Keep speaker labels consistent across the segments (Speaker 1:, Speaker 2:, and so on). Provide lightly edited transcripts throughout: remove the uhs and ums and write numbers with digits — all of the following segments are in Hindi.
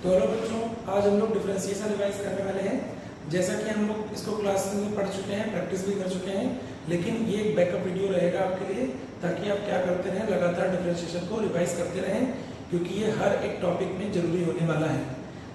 Speaker 1: तो हेलो बच्चों, आज हम लोग डिफरेंशिएशन रिवाइज करने वाले हैं। जैसा कि हम लोग इसको क्लास में पढ़ चुके हैं, प्रैक्टिस भी कर चुके हैं, लेकिन ये एक बैकअप वीडियो रहेगा आपके लिए, ताकि आप क्या करते रहें, लगातार डिफरेंशिएशन को रिवाइज करते रहें, क्योंकि ये हर एक टॉपिक में जरूरी होने वाला है।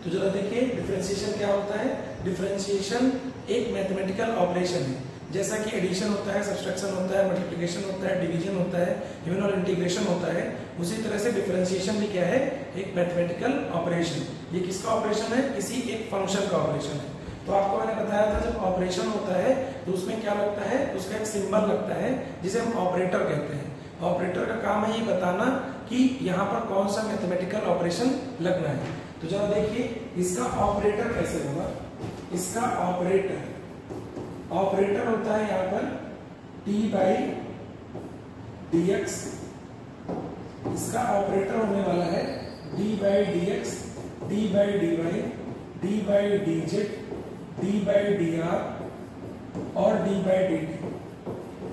Speaker 1: तो जरा देखिए डिफरेंशिएशन क्या होता है। डिफरेंशिएशन एक मैथमेटिकल ऑपरेशन है। जैसा कि एडिशन होता है, सब्सट्रैक्शन होता है, मल्टीप्लिकेशन होता है, डिवीजन होता है, इवन और इंटीग्रेशन होता है, उसी तरह से डिफरेंशिएशन भी क्या है, एक मैथमेटिकल ऑपरेशन। ये किसका ऑपरेशन है? किसी एक फंक्शन का ऑपरेशन है। तो आपको मैंने बताया था जब ऑपरेशन होता है तो उसमें क्या लगता है, उसका एक सिंबल लगता है जिसे हम ऑपरेटर कहते हैं। ऑपरेटर का काम है ये बताना कि यहाँ पर कौन सा मैथमेटिकल ऑपरेशन लगना है। तो जरा देखिए इसका ऑपरेटर कैसे होगा। इसका ऑपरेटर होता है यहाँ पर d/dx। इसका ऑपरेटर होने वाला है d/dx, d/dy, d/dz, d/dr और d/dt।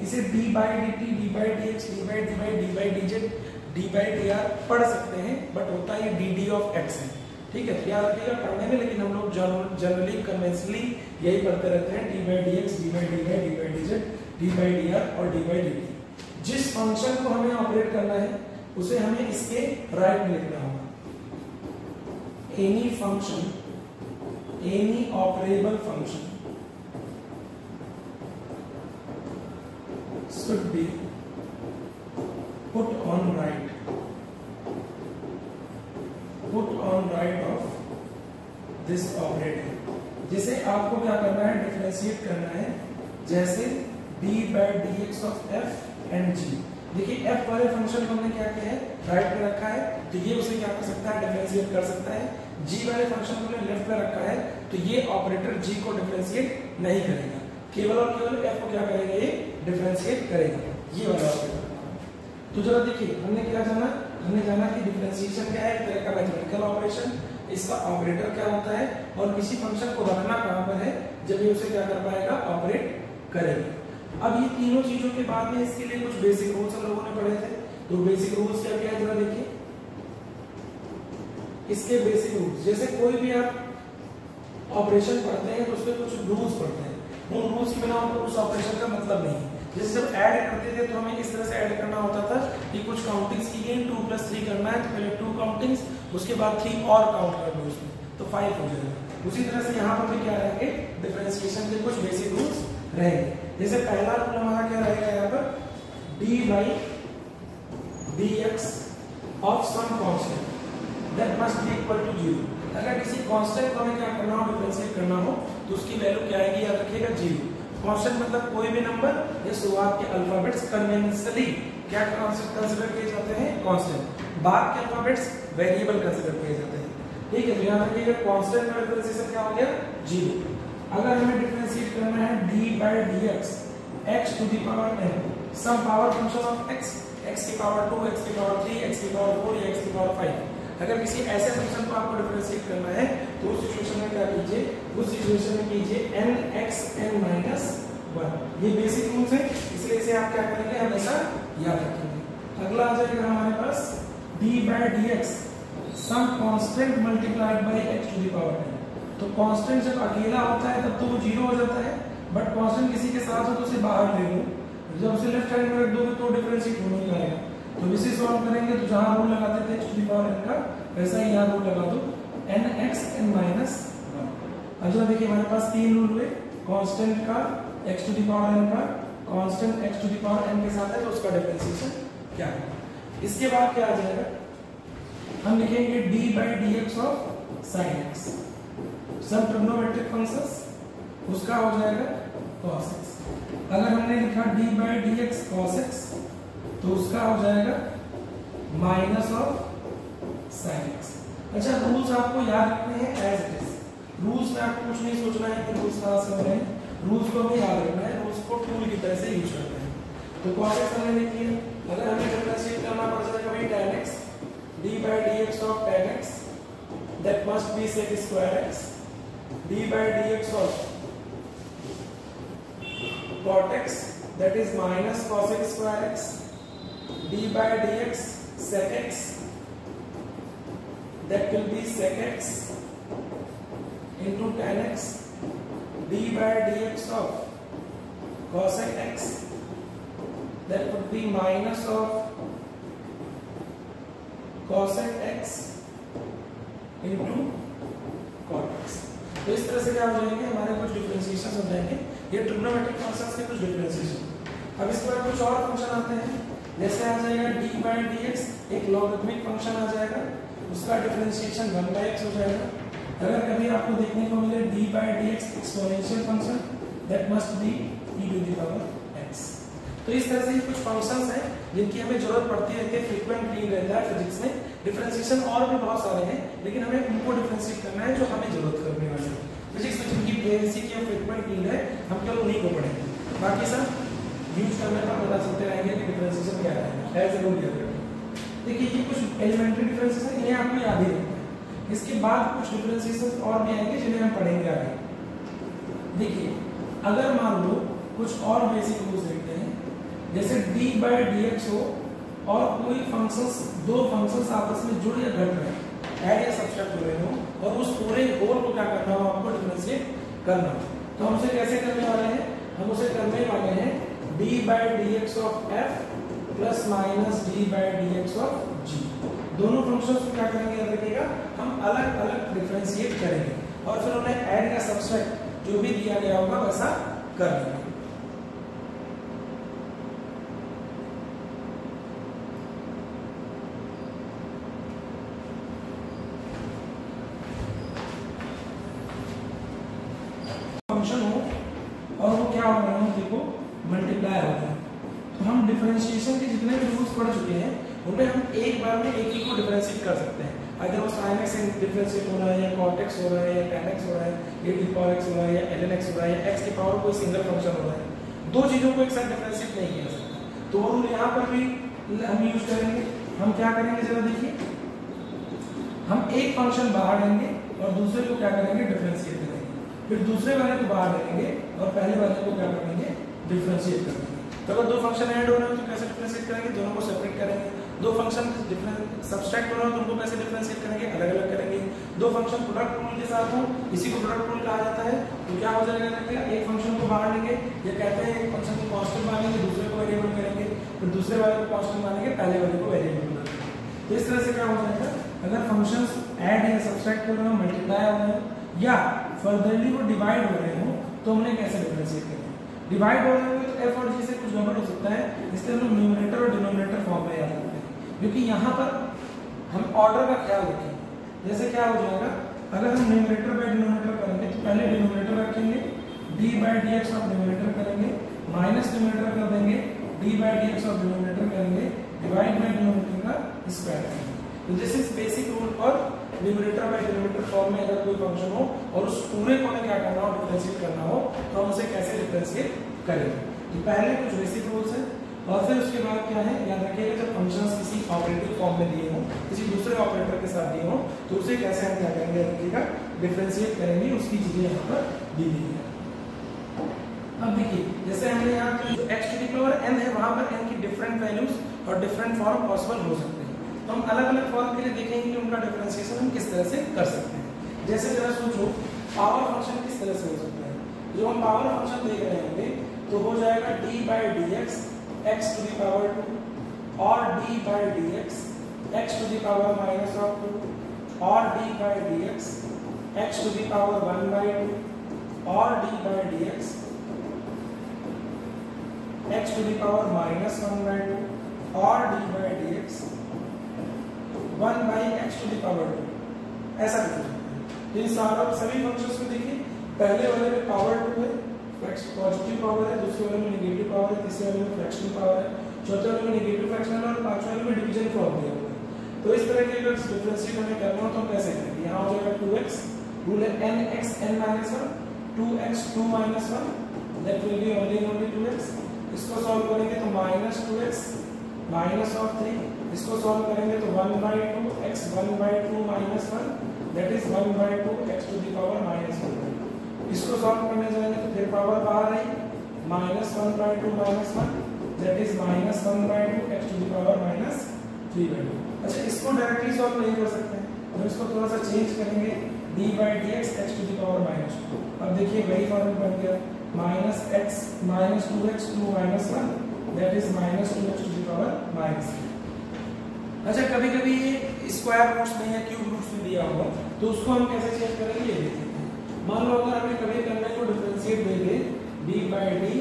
Speaker 1: इसे d/dt, d/dx, d/dy, d/dz, d/dr पढ़ सकते हैं, बट होता है dd ऑफ x है। ठीक है, याद रखिएगा पढ़ने में, लेकिन हम लोग जनरली कन्वेंशनली यही पढ़ते रहते हैं d/dx, d/dy, d/dz, d/dr और d/dt। जिस फंक्शन को हमें ऑपरेट करना है उसे हमें इसके राइट में लिखना होगा। Any function, any operable function should be put on right of this operator। जिसे आपको क्या करना है, डिफरेंशिएट करना है। जैसे d/dx of f and g। देखिए f वाले फंक्शन को हमने क्या किया है, राइट पे रखा है, तो ये उसे क्या कर सकता है, डिफरेंशिएट कर सकता है। g वाले फंक्शन को हमने लेफ्ट पे रखा है, तो ये ऑपरेटर g को डिफरेंशिएट नहीं करेगा, केवल और केवल f को क्या करेगा, ये डिफरेंशिएट करेगा, ये वाला ऑपरेटर। तो जरा देखिए हमने क्या जाना, हमने जाना कि डिफरेंशिएशन क्या है, एक तरह का मैथमेटिकल ऑपरेशन। इसका ऑपरेटर क्या होता है और किसी फंक्शन को रखना कहां पर है, जब ये उसे क्या कर पाएगा, ऑपरेट करेगा। अब ये तीनों चीजों के बाद में इसके लिए कुछ बेसिक रूल्स हम लोगों ने पढ़े थे। तो बेसिक रूल्स क्या क्या है, जरा देखिए इसके बेसिक रूल्स। जैसे कोई भी आप ऑपरेशन पढ़ते हैं तो उसमें कुछ रूल्स पढ़ते हैं, उन रूल्स के बिना आपको उस ऑपरेशन का मतलब नहीं है। जैसे जब ऐड करते थे तो हमें इस तरह से ऐड करना होता था कि कुछ काउंटिंग्स की गई, 2 + 3 करना है, तो पहले 2 काउंटिंग्स, उसके बाद 3 और काउंट कर लो उसमें, तो 5 हो जाएगा। उसी तरह से यहाँ पर भी क्या रहेंगे, डिफरेंशिएशन के कुछ बेसिक रूल्स रहेंगे। जैसे पहला रूल हमारा क्या रहेगा, यहाँ पर d/dx of some constant that must be equal to 0। अगर किसी कांस्टेंट को हमें क्या करना हो, डिफरेंशिएट करना हो, तो उसकी वैल्यू क्या आएगी, याद रखिएगा 0। कांस्टेंट मतलब कोई भी नंबर या शुरुआत के अल्फाबेट्स कन्वेंशनली क्या कंसीडर किए जाते हैं, कांस्टेंट। बाद के अल्फाबेट्स वेरिएबल कंसीडर किए जाते हैं। ठीक है, तो याद रखिएगा कांस्टेंट का डिफरेंशिएशन क्या हो गया, 0। अगर हमें डिफरेंशिएट करना है d/dx x to the power n, some power function of x, x की पावर 2, x की पावर 3, x की पावर 4 या x की पावर 5। अगर किसी ऐसे फंक्शन को आपको डिफरेंशिएट करना है तो उस सिचुएशन में क्या कीजिए, उस सिचुएशन में कीजिए n(x(n-1)। ये बेसिक रूल्स है, इसलिए इसे आप क्या करेंगे, हमेशा याद रखेंगे। अगला आ जाएगा हमारे पास d/dx some constant multiplied by x to the power n। तो कांस्टेंट जब अकेला होता है तब तो वो 0 हो जाता है, बट कांस्टेंट किसी के साथ हो तो उसे बाहर ले लो, जब उसे लेफ्ट हैंड में रख दोगे तो डिफरेंशिएट हो नहीं पाएगा। तो इसे सॉल्व करेंगे तो जहां रूल लगाते थे x to the power n का, वैसा ही यहाँ रूल लगा दो n(x(n-1)। अब जरा देखिए हमारे पास 3 रूल हुए, कांस्टेंट का, x to the power n का, constant x to the power n के साथ है, तो उसका डिफरेंशिएशन क्या है। इसके बाद क्या आ जाएगा, हम लिखेंगे d/dx ऑफ sin x, सब ट्रिग्नोमेट्रिक फंक्शंस, उसका हो जाएगा cos x। अगर हमने लिखा d/dx cos x तो उसका हो जाएगा माइनस ऑफ sin x। अच्छा, रूल्स आपको याद रखने हैं एज इट इज। रूल्स में आपको कुछ नहीं सोचना है कि रूल्स कहाँ से हो रहे हैं, रूल्स को हमें याद रखना है, रूल्स को टूल की तरह से यूज करना है। तो cos x हमने लिखी है, अगर हमें डिफरेंशिएट करना पड़ जाएगा भाई tan x, d/dx of tan x that must B sec square x, d/dx of cot x that is minus cos x square x, d by dx sec x that will be sec x into tan x d by dx of cosec x, that would be minus of cosec x into cot x। तो इस तरह से क्या हो जाएंगे, हमारे कुछ डिफरेंशिएशन हो जाएंगे, ये ट्रिग्नोमेट्रिक फंक्शंस के कुछ डिफरेंशिएशन। अब इसके बाद कुछ और फंक्शन आते हैं, जैसे आ जाएगा d by dx, एक लॉगरिथमिक फंक्शन आ जाएगा, उसका डिफरेंशिएशन 1/x हो जाएगा। अगर कभी आपको देखने को मिले d by dx exponential function, that must B e to the power x। तो इस तरह से कुछ फंक्शंस हैं जिनकी हमें जरूरत पड़ती रहती है, फ्रीक्वेंटली रहता है फिजिक्स में। डिफरेंशिएशन और भी बहुत सारे हैं, लेकिन हमें उनको डिफरेंशिएट करना है जो हमें जरूरत करने वाले हैं। फिजिक्स में जिनकी बेसिक या फ्रीक्वेंट नीड है, हम केवल उन्हीं को पढ़ेंगे, बाकी सब यूज करने का पता चलते रहेंगे कि डिफरेंशिएशन क्या है, जरूर याद रखें। देखिए ये कुछ एलिमेंट्री डिफरेंसेस हैं, इन्हें आपको याद ही रखना है। इसके बाद कुछ डिफरेंशिएशन और भी आएंगे जिन्हें हम पढ़ेंगे आगे। देखिए अगर मान लो कुछ और बेसिक रूल्स देखते हैं, जैसे d by dx हो और कोई फंक्शंस, दो फंक्शंस आपस में जुड़ या घट रहे हैं, ऐड या सब्ट्रैक्ट हो रहे हो, और उस पूरे होल को क्या करना हो, आपको डिफरेंशिएट करना हो। तो हम उसे कैसे करने वाले हैं, हम उसे करने वाले हैं d by dx of f plus minus d by dx of g। दोनों फंक्शंस को क्या करेंगे, याद रखिएगा, हम अलग अलग डिफरेंशिएट करेंगे और फिर उन्हें ऐड या सब्ट्रैक्ट जो भी दिया गया होगा वैसा कर लेंगे। फंक्शन हो और वो क्या हो रहा है, देखो मल्टीप्लाई हो रहा है, तो हम डिफरेंशिएशन के जितने भी रूल्स पढ़ चुके हैं उनमें हम एक बार में एक ही को डिफरेंशिएट कर सकते हैं। अगर वो sin x डिफरेंशिएट हो रहा है, या cot x हो रहा है, या tan x हो रहा है, a की पावर x हो रहा है, या ln x हो रहा है, या x की पावर कोई सिंगल फंक्शन हो रहा है, दो चीजों को एक साथ डिफरेंशिएट नहीं किया सकता। तो वो रूल यहाँ पर भी हम यूज करेंगे। हम क्या करेंगे जरा देखिए, हम एक फंक्शन बाहर लेंगे और दूसरे को क्या करेंगे, डिफरेंशिएट करेंगे, फिर दूसरे वाले को बाहर लेंगे और पहले वाले को क्या करेंगे, डिफरेंशिएट करेंगे। तो अगर दो फंक्शन ऐड हो रहे हो तो कैसे डिफरेंशिएट करेंगे, दोनों को सेपरेट करेंगे। दो फंक्शन डिफरेंट सब्ट्रैक्ट हो रहे हो तो उनको कैसे डिफरेंशिएट करेंगे, अलग अलग करेंगे। दो फंक्शन प्रोडक्ट रूल के साथ हो, इसी को प्रोडक्ट रूल कहा जाता है। तो क्या हो जाएगा, एक फंक्शन को बाहर लेंगे, ये कहते हैं एक फंक्शन को कांस्टेंट मानेंगे, दूसरे को वेरिएबल करेंगे, फिर दूसरे वाले को कांस्टेंट मानेंगे, पहले वाले को वेरिएबल मानेंगे। तो इस तरह से क्या हो जाएगा, अगर फंक्शंस ऐड या सब्ट्रैक्ट हो रहे हो, मल्टीप्लाई हो रहे हो या फर्दरली वो डिवाइड हो रहे हो, तो हमने कैसे डिफरेंशिएट करेंगे। डिवाइड हो रहे हो तो f और g से कुछ गड़बड़ हो सकता है, इसलिए हम लोग न्यूमरेटर और डिनोमिनेटर फॉर्म में याद रखते हैं, क्योंकि यहाँ पर हम ऑर्डर का ख्याल रखेंगे। जैसे क्या हो जाएगा, अगर हम न्यूमरेटर बाय डिनोमिनेटर करेंगे तो पहले डिनोमिनेटर रखेंगे, d by dx of denominator करेंगे, माइनस डिनोमिनेटर कर देंगे, d by dx of denominator करेंगे, डिवाइड बाय डिनोमिनेटर का स्क्वायर करेंगे। तो this is basic rule for numerator by denominator form में अगर कोई फंक्शन हो और उस पूरे को हमें क्या करना हो, डिफरेंशिएट करना हो, तो हम उसे कैसे डिफरेंशिएट करेंगे। तो पहले कुछ बेसिक रूल्स हैं और फिर उसके बाद क्या है, याद रखिएगा, जब फंक्शंस किसी ऑपरेटिव फॉर्म में दिए हों, किसी दूसरे ऑपरेटर के साथ दिए हों, तो उसे कैसे हम क्या करेंगे, याद रखिएगा, डिफरेंशिएट करेंगे। उसकी चीजें यहाँ पर दी गई है। अब देखिए, जैसे हमने यहाँ जो x to the power n है, वहां पर n की डिफरेंट वैल्यूज और डिफरेंट फॉर्म पॉसिबल हो सकते हैं। तो हम अलग अलग फॉर्म के लिए देखेंगे कि उनका डिफरेंशिएशन हम किस तरह से कर सकते हैं। जैसे जरा सोचो, पावर फंक्शन किस तरह से हो सकता है। जो हम पावर फंक्शन देख रहे होंगे तो हो जाएगा d by dx x to the power 2 और d by dx x to the power minus of 2 और d by dx x to the power 1 by 2 और d by dx x to the power minus 1 by 2 और d by dx 1 by x to the power 2, ऐसा लिख सकते हैं। इन सारा सभी फंक्शंस को देखिए, पहले वाले में पावर 2 है, पॉजिटिव पावर है, दूसरे वाले में नेगेटिव पावर है, तीसरे वाले में फ्रैक्शनल पावर है, चौथे वाले में नेगेटिव फ्रैक्शनल और पांचवें वाले में डिवीजन फॉर्म दिया हुआ है। तो इस तरह के अगर डिफरेंशिएट हमें करना हो तो हम कैसे करेंगे। यहाँ हो जाएगा 2x, रूल है nx n minus 1, 2x 2 minus 1, that will be only 2x। इसको सॉल्व करेंगे तो minus 2x minus of 3, इसको सॉल्व करेंगे तो 1 by 2 x 1 by 2 minus 1, that is 1 by 2 x to the power minus 1। इसको सॉल्व करने जाएंगे तो फिर पावर बाहर आई, minus 1 by 2 minus 1, that is minus 1 by 2 x to the power minus 3 by 2। अच्छा, इसको डायरेक्टली सॉल्व नहीं कर सकते हैं, तो इसको थोड़ा सा चेंज करेंगे, d by d x x to the power minus two. अब देखिए वही फॉर्मूला बन गया, minus x minus two x to minus one, that is minus two x to the power minus. अच्छा कभी कभी ये स्क्वायर रूट्स में या क्यूब रूट्स में दिया होगा, तो उसको हम कैसे चेंज करेंगे ये देखते हैं। मान लो अगर हमें कभी करने को differentiate they they D by D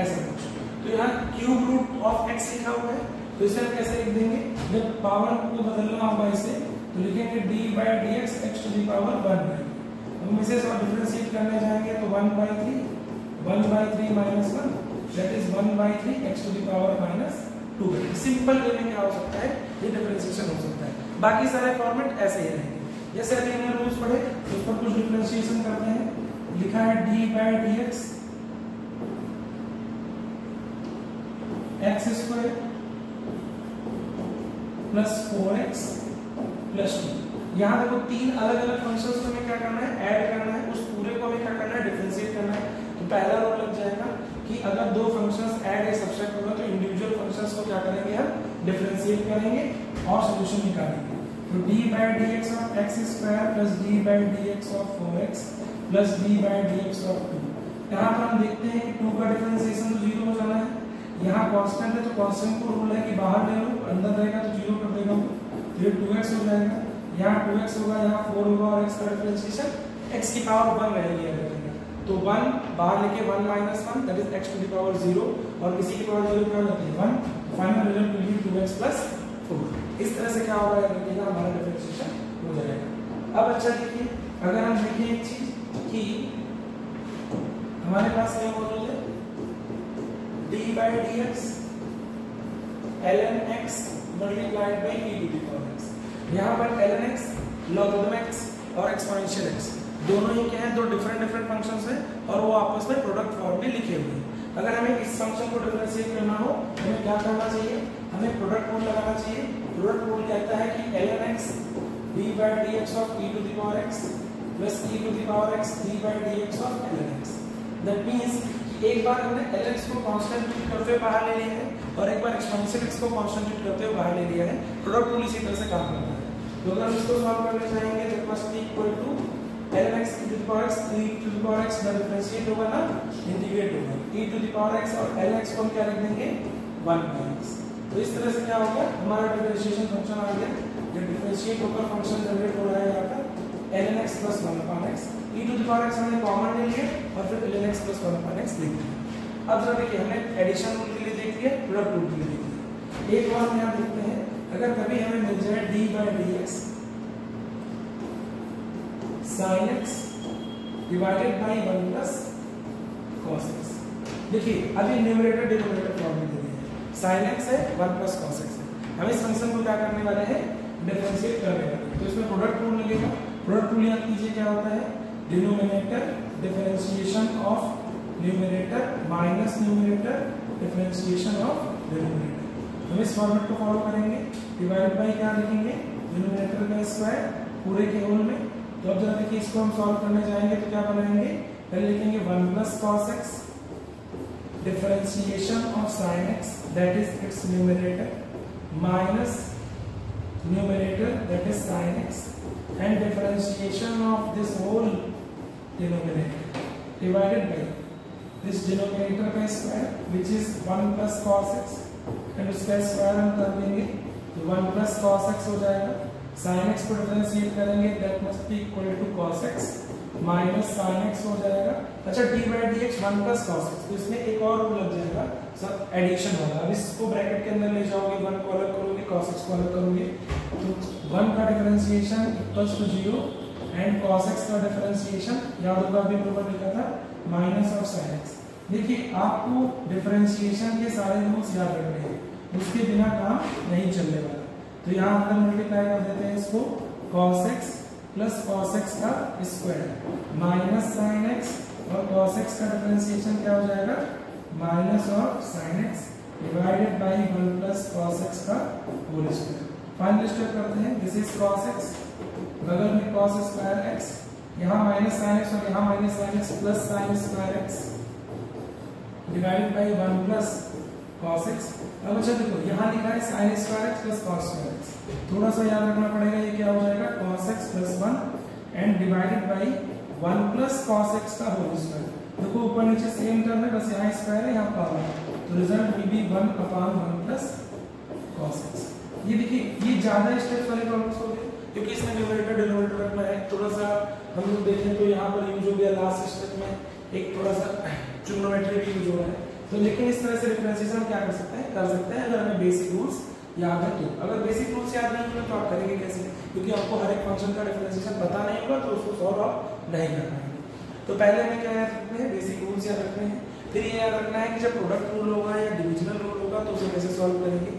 Speaker 1: ऐसा कुछ, तो यहाँ क्यूब रूट ऑफ एक्स लिखा हुआ है, तो इसे हम कैसे लिख देंगे, जब पावर को बदलना होगा इसे तो लिखेंगे d by d x x to the power one by. हम इसे डिफरेंशिएट करने जाएंगे तो one by three minus one, that is one by three x to the power minus two. Simple way में क्या हो सकता है, ये डिफरेंशिएशन हो सकता है। बाकी सारे फॉर्मेट ऐसे ही रहेंगे। जैसे अभी हमने रूल्स पढ़े उस पर कुछ डिफरेंशिएशन करते हैं। लिखा है D by d x x square plus 4x plus 2। यहाँ देखो तीन अलग अलग फंक्शंस को हमें क्या करना है, ऐड करना है, उस पूरे को हमें क्या करना है, डिफरेंशिएट करना है। तो पहला रूल लग जाएगा कि अगर दो फंक्शंस ऐड या सब्ट्रैक्ट होगा तो इंडिविजुअल फंक्शंस को क्या करेंगे, हम डिफरेंशिएट करेंगे और सॉल्यूशन निकालेंगे। तो D by d x of x square plus D by d x of 4x plus D by d x of 2। यहाँ पर हम देखते हैं कि 2 का डिफरेंशिएशन तो 0 हो जाना है। यहाँ कांस्टेंट है तो कांस्टेंट को रूल है कि बाहर ले लो, अंदर रहेगा तो 0 कर देगा, ये 2x हो जाएगा। यहाँ 2x होगा, यहाँ 4 होगा और x का डिफरेंशिएशन x की पावर 1 रहेगी अगर तो 1 बाहर लेके 1 minus 1 that is x to the power 0 और किसी की पावर 0 क्या होती है 1। Final result will be 2x plus 4। इस तरह से क्या होगा देखिएगा, हमारा डिफरेंशिएशन हो जाएगा। अब अच्छा देखिए, अगर हम देखें एक चीज कि हमारे पास क्या मौजूद है, d by dx ln x multiplied by e to the power x। यहाँ पर ln x logarithm x और exponential x दोनों ही क्या है, दो डिफरेंट फंक्शंस हैं और वो आपस में प्रोडक्ट फॉर्म में लिखे हुए हैं। अगर हमें इस फंक्शन को डिफरेंशिएट करना हो हमें क्या करना चाहिए, हमें प्रोडक्ट रूल लगाना चाहिए। प्रोडक्ट रूल कहता है कि ln x d by dx of e to the power x plus e to the power x d by dx of ln x। That means एक बार हमने ln को कांस्टेंट ट्रीट करते हुए बाहर ले लिया है और एक बार एक्सपोनेंशियल x को कांस्टेंट ट्रीट करते हुए बाहर ले लिया है। प्रोडक्ट रूल इसी तरह से काम करता है। तो अगर हम इसको सॉल्व करना चाहेंगे तो must be equal to ln x e to the power x e to the power x में डिफरेंशिएट होगा ना, इंटीग्रेट होगा e to the power x और ln x को हम क्या लिख देंगे 1 x। तो इस तरह से क्या होगा, हमारा डिफरेंशिएशन फंक्शन आ गया। ये डिफरेंशिएट होकर फंक्शन जनरेट हो रहा है यहाँ पर ln x plus 1 x e to the power x हमने कॉमन ले लिया और फिर ln x plus 1 x लिख दिया। अब जरा देखिए हमने एडिशन रूल के लिए देख लिया, प्रोडक्ट रूल के लिए देख लिया। एक बार यहाँ देखते हैं, अगर कभी हमें मिल जाए d by dx sin x divided by 1 plus cos x। देखिए अभी न्यूमरेटर डिनोमिनेटर फॉर्म में दे दिया है, sin x है 1 plus cos x है। हम इस फंक्शन को क्या करने वाले हैं, डिफरेंशिएट करने वाले हैं। तो इसमें प्रोडक्ट रूल लगेगा। प्रोडक्ट रूल याद कीजिए क्या होता है, denominator differentiation of numerator minus numerator differentiation of denominator. हम इस फॉर्मेट को फॉलो करेंगे। डिवाइड बाय क्या लिखेंगे, डिनोमिनेटर का स्क्वायर पूरे के होल में। तो अब जरा देखिए इसको हम सॉल्व करने जाएंगे तो क्या बनाएंगे, पहले लिखेंगे 1 plus cos x differentiation of sin x that is it's numerator minus numerator that is sin x and differentiation of this whole denominator divided by this denominator का square which is 1 plus cos x and उसका square हम कर देंगे तो 1 plus cos x हो जाएगा। sin x को डिफरेंशिएट करेंगे that must be equal to cos x minus sin x हो जाएगा। अच्छा d by dx 1 plus cos x, तो इसमें एक और रूल लग जाएगा, सब एडिशन होगा। अब इसको ब्रैकेट के अंदर ले जाओगे, 1 को अलग करोगे, cos x को अलग करोगे तो 1 का differentiation equals to 0 and cos x का डिफरेंशिएशन याद होगा अभी ऊपर लिखा था माइनस ऑफ sin x। देखिए आपको डिफरेंशिएशन के सारे रूल्स याद रखने हैं, उसके बिना काम नहीं चलने वाला। तो यहाँ अंदर मल्टीप्लाई कर देते हैं इसको, cos x plus cos x का स्क्वायर माइनस sin x और cos x का डिफरेंशिएशन क्या हो जाएगा, minus of sin x divided by 1 plus cos x का होल स्क्वायर। फाइनल स्टेप करते हैं, दिस इज cos x बगल में cos स्क्वायर x, यहाँ माइनस sin x और यहाँ minus sin x plus sin square x divided by 1 plus cos x। अब अच्छा देखो यहाँ लिखा है sin square x plus cos square x, थोड़ा सा याद रखना पड़ेगा, ये क्या हो जाएगा cos x plus 1 and divided by 1 plus cos x का होल स्क्वायर। देखो ऊपर नीचे सेम टर्म है, बस यहाँ स्क्वायर है यहाँ पावर है, तो result will be 1/1 plus cos x। ये देखिए ये ज्यादा स्टेप्स वाले प्रॉब्लम्स हो गए क्योंकि इसमें न्यूमरेटर डिनोमिनेटर रखना है। थोड़ा सा हम लोग देखें तो यहाँ पर यूज हो गया लास्ट स्टेप में एक थोड़ा सा ट्रिग्नोमेट्री भी यूज हो रहा है, तो लेकिन इस तरह से डिफरेंशिएशन क्या कर सकते हैं अगर हमें बेसिक रूल्स याद है तो। अगर बेसिक रूल्स याद नहीं होंगे तो आप करेंगे कैसे, क्योंकि आपको हर एक फंक्शन का डिफरेंशिएशन पता नहीं होगा तो उसको सॉल्व आप नहीं कर पाएंगे। तो पहले हमें क्या याद रखने हैं, बेसिक रूल्स याद रखने हैं। फिर ये याद रखना है कि जब प्रोडक्ट रूल होगा या डिविजनल रूल होगा तो उसे कैसे सॉल्व करेंगे।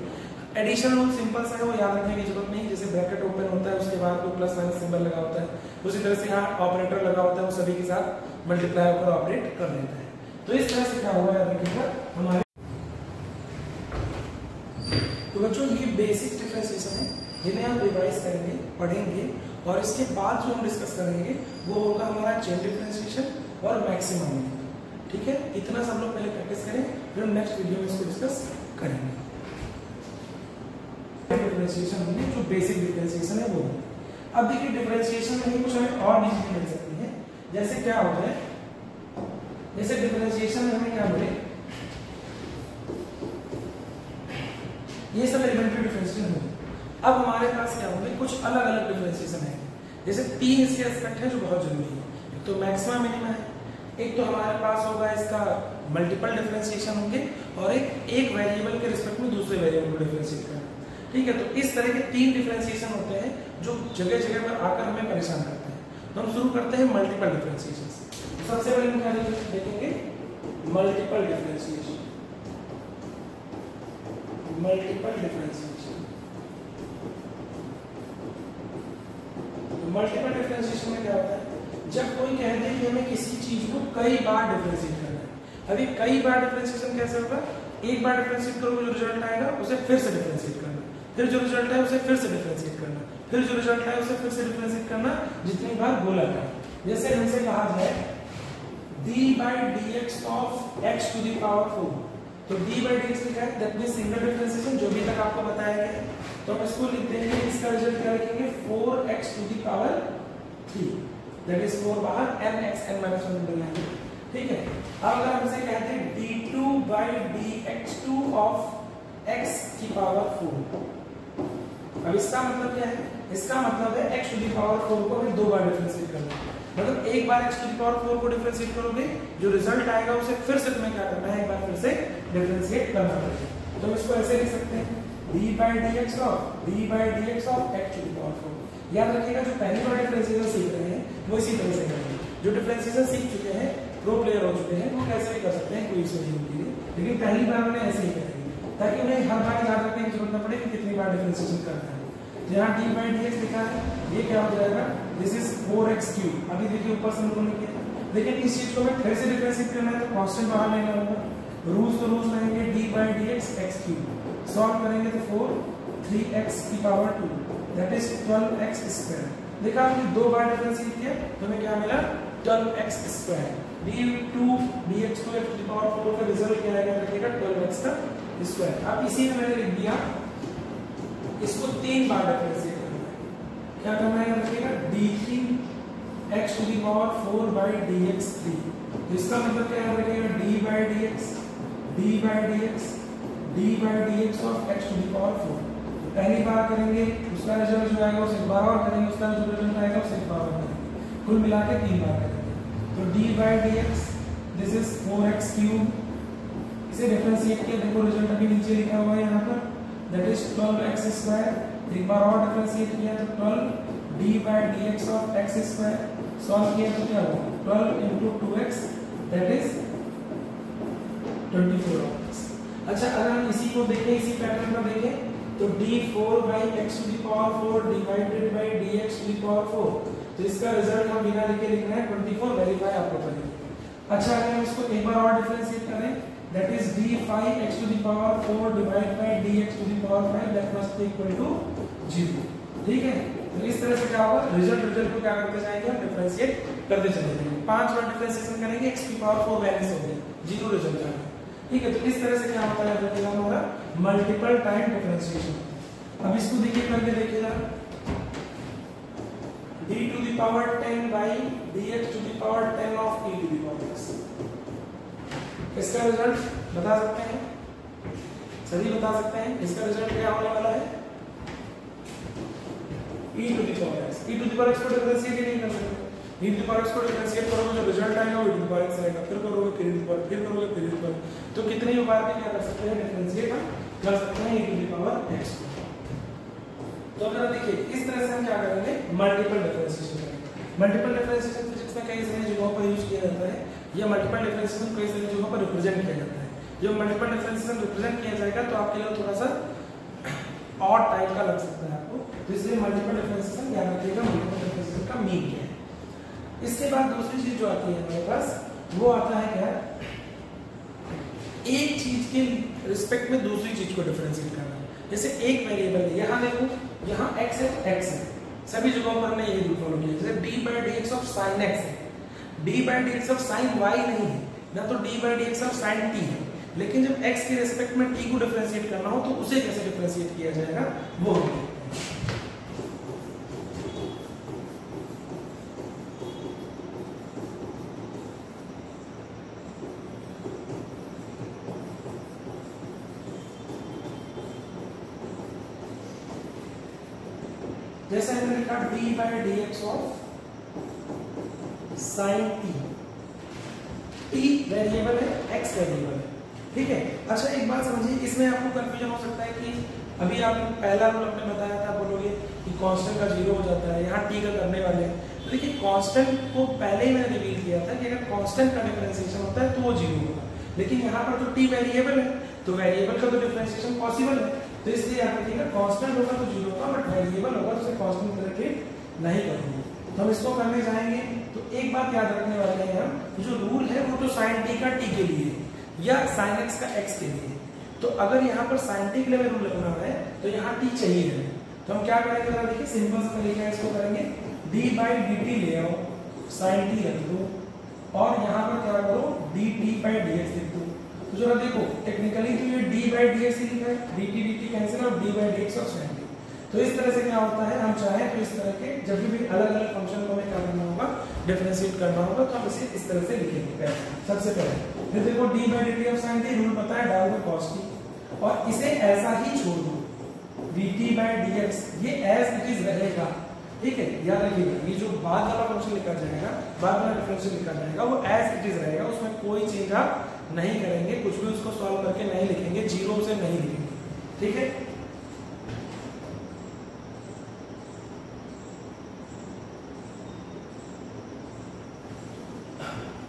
Speaker 1: एडिशन रूल सिंपल सा है, वो याद रखने की जरूरत नहीं, जैसे ब्रैकेट ओपन होता है उसके बाद कोई प्लस माइनस सिंबल लगा होता है, उसी तरह से यहाँ ऑपरेटर लगा होता है, वो सभी के साथ मल्टीप्लाई होकर ऑपरेट कर लेता है। तो इस तरह से क्या होगा याद रखिएगा हमारे। तो बच्चों ये बेसिक डिफरेंशिएशन है जिन्हें हम रिवाइज करेंगे, पढ़ेंगे, और इसके बाद जो हम डिस्कस करेंगे वो होगा हमारा चेन डिफरेंशिएशन और मैक्सिमम। ठीक है, इतना सब लोग पहले प्रैक्टिस करें, फिर हम नेक्स्ट वीडियो में इसको डिस्कस करेंगे। डिफरेंशिएशन में जो बेसिक डिफरेंशिएशन है वो। अब देखिए डिफरेंशिएशन में ही कुछ हमें और भी चीजें मिल सकती हैं, जैसे क्या होता है, जैसे डिफरेंशिएशन में हमें क्या मिले, ये सब एलिमेंट्री डिफरेंशिएशन होंगे। अब हमारे पास क्या होंगे, कुछ अलग अलग डिफरेंशिएशन है, जैसे 3 इसके एस्पेक्ट है जो बहुत जरूरी है। एक तो मैक्सिमा मिनिमा है, एक तो हमारे पास होगा इसका मल्टीपल डिफरेंशिएशन होंगे, और एक वेरिएबल के रिस्पेक्ट में दूसरे वेरिएबल को डिफरेंशिएट करना। ठीक है, तो इस तरह के 3 डिफरेंशिएशन होते हैं जो जगह जगह पर आकर हमें परेशान करते हैं। तो हम शुरू करते हैं मल्टीपल डिफरेंशिएशन से। सबसे पहले हम क्या देखेंगे, multiple differentiation. Multiple differentiation, multiple differentiation में क्या होता है, जब कोई कह दे कि हमें किसी चीज को कई बार डिफरेंशिएट करना है। अभी कई बार डिफरेंशिएशन कैसे होगा, एक बार डिफरेंशिएट करोगे जो रिजल्ट आएगा उसे फिर से डिफरेंशिएट करना, फिर जो रिजल्ट है उसे फिर से डिफरेंशिएट करना, फिर जो रिजल्ट है उसे फिर से डिफरेंशिएट करना, जितनी बार बोला जाए। जैसे हमसे कहा जाए d/dx of x to the power 4, तो d/dx लिखा है, दैट मींस सिंगल डिफरेंशिएशन जो भी तक आपको बताया गया है, तो हम इसको लिख देंगे, इसका रिजल्ट क्या लिखेंगे 4x to the power 3, that is 4 बाहर n(x(n-1) ठीक है। अब अगर हमसे कहते हैं d2/dx2 ऑफ x की पावर 4, अब इसका मतलब क्या है, इसका मतलब है x टू द पावर 4 को हमें 2 बार डिफरेंशिएट करना है। मतलब एक बार x टू द पावर 4 को डिफरेंशिएट करोगे, जो रिजल्ट आएगा उसे फिर से तुम्हें क्या करना है, एक बार फिर से डिफरेंशिएट करना पड़ेगा। तो हम इसको ऐसे लिख सकते हैं d/dx of x to the power 4। याद रखिएगा जो पहली बार डिफरेंशिएशन सीख रहे हैं वो इसी तरह से करेंगे, जो डिफरेंशिएशन सीख चुके हैं, प्रो प्लेयर हो चुके हैं, वो कैसे भी कर सकते हैं, कोई इशू नहीं होती है, लेकिन पहली बार उन्हें ऐसे ही करेंगे ताकि उन्हें हर बार याद रखने की जरूरत न पड़े कि कितनी बार डिफरेंशिएशन करना है। यहाँ d/dx लिखा है, ये क्या हो जाएगा, दिस इज 4x3। अभी देखिए ऊपर से हम लोगों ने किया, लेकिन इस चीज को हमें फिर से डिफरेंशिएट करना है तो कांस्टेंट बाहर लेना होगा, रूल्स तो रूल्स रहेंगे, d/dx x3, सॉल्व करेंगे तो 4 3x की पावर 2, दैट इज 12x²। देखा हमने 2 बार डिफरेंशिएट किया तो हमें क्या मिला 12x²। d2/dx2 x to the power 4 का रिजल्ट क्या आएगा, देखिएगा 12x²। अब इसी में मैंने लिख दिया, इसको 3 बार डिफरेंशिएट करना है, क्या करना है, देखिएगा d3x to the power 4/dx3। इसका मतलब क्या है, देखिएगा d/dx of x to the power 4। पहली बार करेंगे, उसका रिजल्ट जो आएगा उसे एक बार और करेंगे, उसका जो रिजल्ट आएगा उसे एक बार और करेंगे, कुल मिला के 3 बार करेंगे। तो d/dx दिस इज 4x3, इसे डिफरेंशिएट किया, देखो रिजल्ट अभी नीचे लिखा हुआ है यहाँ पर, दैट इज 12x²। एक बार और डिफरेंशिएट किया तो 12 d/dx ऑफ x², सॉल्व किया तो क्या होगा 12 into 2x, that is 24x। अच्छा अगर हम इसी को देखें, इसी पैटर्न पर देखें तो d4/x to the power 4 divided by dx to the power 4, तो इसका रिजल्ट हम बिना लिखे लिख रहे हैं 24, वेरीफाई आपको करेंगे। अच्छा अगर हम इसको एक बार और डिफरेंशिएट करें, that is d5x to the power 4 divided by dx to the power 5, that must be equal to 0। ठीक है, तो इस तरह से क्या होगा, रिजल्ट को क्या करते जाएंगे, हम डिफरेंशिएट करते चले जाएंगे। 5 बार डिफरेंशिएशन करेंगे, x की पावर 4 वैल्यू हो गई, 0 रिजल्ट आ गया। ठीक है, तो इस तरह से क्या होता है देखिएगा हमारा मल्टीपल टाइम डिफरेंशिएशन। अब इसको देखिए करके देखिएगा, d to the power 10 by dx to the power 10 of e to the power x। इसका रिजल्ट बता सकते हैं, सभी बता सकते हैं इसका रिजल्ट क्या होने वाला है, e to the power x। e to the power x को डिफरेंशिएट नहीं कर सकते, e to the power x को डिफरेंशिएट करोगे जो रिजल्ट आएगा वो e to the power x आएगा, फिर करोगे फिर e to the power, फिर करोगे फिर e to the power, तो कितनी बार भी क्या कर सकते हैं, डिफरेंशिएट हम कर सकते हैं e to the power x को। तो अगर देखिए इस तरह से हम क्या करेंगे, मल्टीपल डिफरेंशिएशन करेंगे। मल्टीपल डिफरेंशिएशन फिजिक्स में कई सारी जगहों पर यूज किया जाता है, या मल्टीपल डिफरेंशिएशन कई सारी जगहों पर रिप्रेजेंट किया जाता है। जब मल्टीपल डिफरेंशिएशन रिप्रेजेंट किया जाएगा तो आपके लिए थोड़ा सा और टाइप का लग सकता है आपको, तो इसलिए मल्टीपल डिफरेंशिएशन याद रखिएगा, मल्टीपल डिफरेंशिएशन का मीन क्या है। इसके बाद दूसरी चीज जो आती है हमारे पास वो आता है क्या, एक चीज के रिस्पेक्ट में दूसरी चीज को डिफरेंशिएट करना। जैसे एक वेरिएबल है, यहाँ देखो यहाँ x है, x है, सभी जगहों पर हमने ये रूल फॉलो किया। जैसे d by dx of sin x है, d by dx of sin y नहीं है, ना तो d by dx of sin t है, लेकिन जब x के रिस्पेक्ट में t को डिफरेंशिएट करना हो तो उसे कैसे डिफरेंशिएट किया जाएगा वो हम देखते हैं। जैसे हमने लिखा d by dx of sin t, t variable है, x वेरिएबल है, ठीक है। अच्छा एक बात समझिए, इसमें आपको कंफ्यूजन हो सकता है कि अभी आपने पहला रूल आपने बताया था, बोलोगे कि कांस्टेंट का 0 हो जाता है, यहाँ t का करने वाले हैं, तो देखिए कांस्टेंट को पहले ही मैंने रिवील किया था कि अगर कांस्टेंट का डिफरेंशिएशन होता है तो वो 0 होगा, लेकिन यहाँ पर तो t वेरिएबल है तो वेरिएबल का तो डिफरेंशिएशन पॉसिबल है, तो इसलिए आप देखिएगा कांस्टेंट होगा तो 0 होगा, बट वेरिएबल होगा तो उसे कांस्टेंट तरह ट्रीट नहीं करेंगे। तो हम इसको करने जाएंगे तो एक बात याद रखने वाले हैं हम, जो रूल है वो तो sin t का t के लिए या sin x का x के लिए, तो अगर यहाँ पर sin t के लिए रूल लगना है तो यहाँ t चाहिए है, तो हम क्या करेंगे जरा देखिए, सिंपल सा तरीका है, इसको करेंगे d by dt ले आओ, sin t रख दो और यहाँ पर क्या करो dt by dx लिख दो। तो जरा देखो टेक्निकली तो ये d by dx ही लिखा है, dt dt कैंसिल और d by dx और sin t। तो इस तरह से क्या होता है, हम चाहें तो इस तरह के जब भी अलग अलग फंक्शन को हमें क्या करना होगा, डिफरेंशिएट करना होगा, तो हम इसे इस तरह से लिखेंगे सबसे पहले। फिर देखो d by dt of sin t rule पता है, डाल दो cos t और इसे ऐसा ही छोड़ दो, dt by dx ये एज इट इज रहेगा, ठीक है। याद रखिएगा ये जो बाद वाला फंक्शन लिखा जाएगा, बाद वाला डिफरेंशियल लिखा जाएगा, वो एज इट इज रहेगा, उसमें कोई चेंज आप नहीं करेंगे, कुछ भी उसको सॉल्व करके नहीं लिखेंगे, 0 से नहीं लिखेंगे, ठीक है।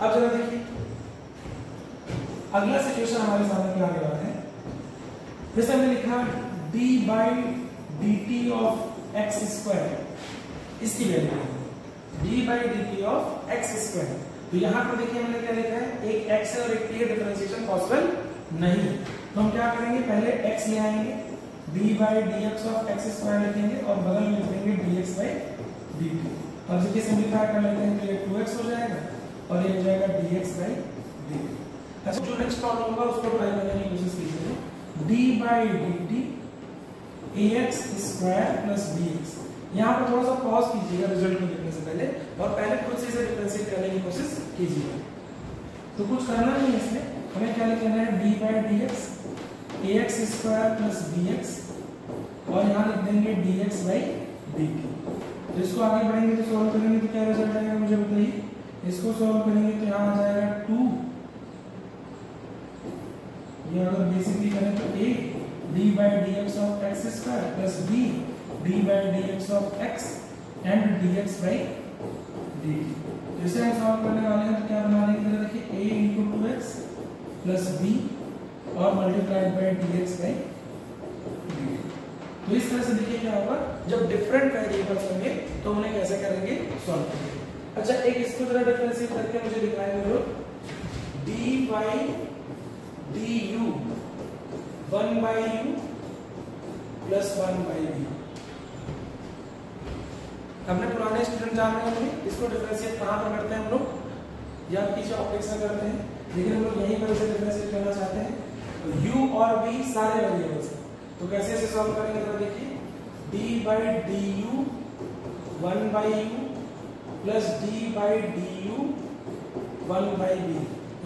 Speaker 1: अब जरा देखिए अगला सिचुएशन हमारे सामने क्या आने वाला है, जैसे हमने लिखा d by dt of x square, इसकी value d by dt of x square, तो यहाँ पर देखिए हमने क्या लिखा है, एक x है और एक t है, डिफरेंशिएशन पॉसिबल नहीं है, तो हम क्या करेंगे, पहले x ले आएंगे, d by dx of x square लिखेंगे और बगल में लिखेंगे dx by dt। अब देखिए सिंपलीफाई कर लेते हैं तो ये 2x हो जाएगा और ये हो जाएगा dx by dt। अच्छा जो नेक्स्ट प्रॉब्लम होगा उसको ट्राई करने की कोशिश कीजिए, d by dt ax square plus bx। यहाँ पर थोड़ा सा पॉज कीजिएगा रिजल्ट को देखने से पहले और पहले खुद से इसे डिफरेंशिएट करने की कोशिश कीजिएगा। तो कुछ करना नहीं है इसमें, हमें क्या लिखना है, d by dx ax square plus bx और यहाँ लिख देंगे dx by dt। तो इसको आगे बढ़ेंगे तो सॉल्व करेंगे तो क्या रिजल्ट आएगा मुझे बताइए, इसको सॉल्व करेंगे तो यहाँ आ जाएगा 2, ये अगर बेसिकली करें तो a d by dx of x square plus b d by dx of x and dx by dt। जैसे हम सॉल्व करने वाले हैं तो क्या बना लेंगे, देखिए a into 2x plus b और multiplied by dx by dt। तो इस तरह से देखिए क्या होगा, जब डिफरेंट वेरिएबल्स होंगे तो उन्हें कैसे करेंगे, सॉल्व करेंगे। अच्छा एक इसको जरा डिफरेंशिएट करके मुझे दिखाएंगे लोग, d by du 1 by u plus 1 by v। अपने पुराने स्टूडेंट जान रहे होंगे इसको डिफरेंशिएट कहाँ पर करते हैं हम लोग, याद कीजिए ऑप्टिक्स में करते हैं, लेकिन हम लोग यहीं पर इसे डिफरेंशिएट करना चाहते हैं। तो u और v सारे वेरिएबल्स हैं, तो कैसे इसे सॉल्व करेंगे जरा देखिए। d by du 1 by u plus d by du 1 by v।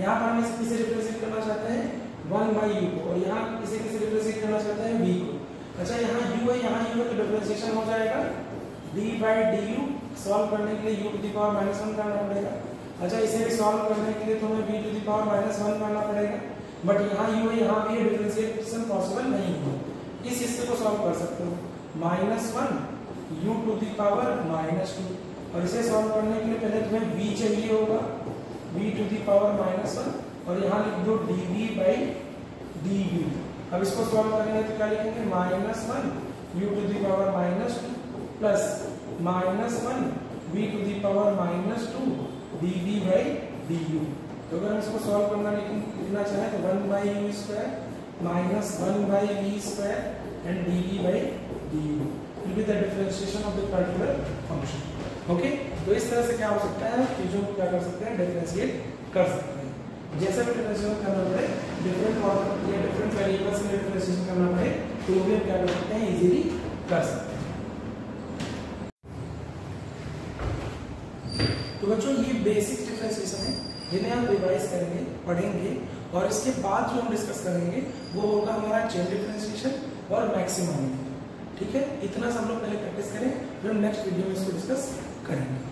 Speaker 1: यहाँ पर हम इसे डिफरेंशिएट करना चाहते हैं 1 by u को, और यहाँ इसे किसे डिफरेंशिएट करना चाहते हैं v को। अच्छा यहाँ u है, यहाँ u है, तो डिफरेंशिएशन हो जाएगा d by du। सॉल्व करने के लिए u टू द पावर -1 करना पड़ेगा। अच्छा इसे भी सॉल्व करने के लिए तो हमें v टू द पावर -1 करना पड़ेगा, बट यहाँ u है, यहाँ v है, डिफरेंशिएशन पॉसिबल नहीं है। इस हिस्से को सॉल्व कर सकते हो -1 u टू द पावर -2, और इसे सॉल्व करने के लिए पहले तुम्हें v चाहिए होगा, v टू द पावर -1, और यहाँ लिख दो dv by dv। अब इसको सॉल्व करेंगे तो क्या लिखेंगे -1 u to the power -2 plus -1 v to the power -2 dv by du। तो अगर हम इसको सॉल्व करना लिखना चाहें तो 1 by u square minus 1 by v square and dv by du will be the differentiation of the particular function। Okay, तो इस तरह से क्या हो सकता है, चीजों को क्या कर सकते हैं, डिफरेंशिएट कर सकते हैं। जैसा भी डिफरेंशिएशन करना पड़े, डिफरेंट ऑर्डर या डिफरेंट वेरिएबल्स में डिफरेंशिएशन करना पड़े, तो भी हम क्या कर सकते हैं, इजीली कर सकते हैं। तो बच्चों ये बेसिक डिफरेंशिएशन है जिन्हें हम रिवाइज करेंगे, पढ़ेंगे, और इसके बाद जो हम डिस्कस करेंगे वो होगा हमारा चेन डिफरेंशिएशन और मैक्सिमम। ठीक है, इतना सब हम लोग पहले प्रैक्टिस करें, फिर हम नेक्स्ट वीडियो में इसको डिस्कस करेंगे।